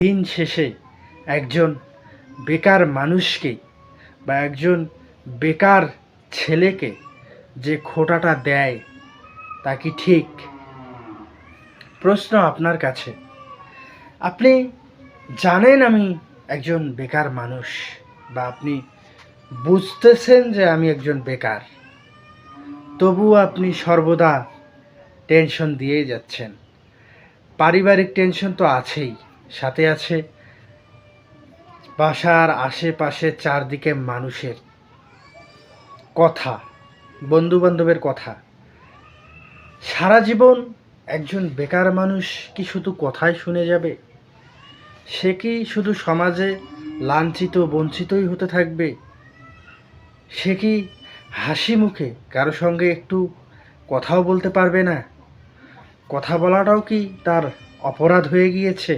দিন শেষে একজন বেকার মানুষকে বা একজন বেকার ছেলেকে যে খোঁটাটা দেয় তা কি ঠিক? প্রশ্ন আপনার কাছে। আপনি জানেন আমি একজন বেকার মানুষ, বা আপনি বুঝতেছেন যে আমি একজন বেকার, তবুও আপনি সর্বদা টেনশন দিয়েই যাচ্ছেন। পারিবারিক টেনশন তো আছেই, সাথে আছে বাসার আশেপাশে চারদিকে মানুষের কথা, বন্ধুবান্ধবের কথা। সারা জীবন একজন বেকার মানুষ কি শুধু কথাই শুনে যাবে? সে কি শুধু সমাজে লাঞ্ছিত বঞ্চিতই হতে থাকবে? সে কি হাসি মুখে কারো সঙ্গে একটু কথাও বলতে পারবে না? কথা বলাটাও কি তার অপরাধ হয়ে গিয়েছে?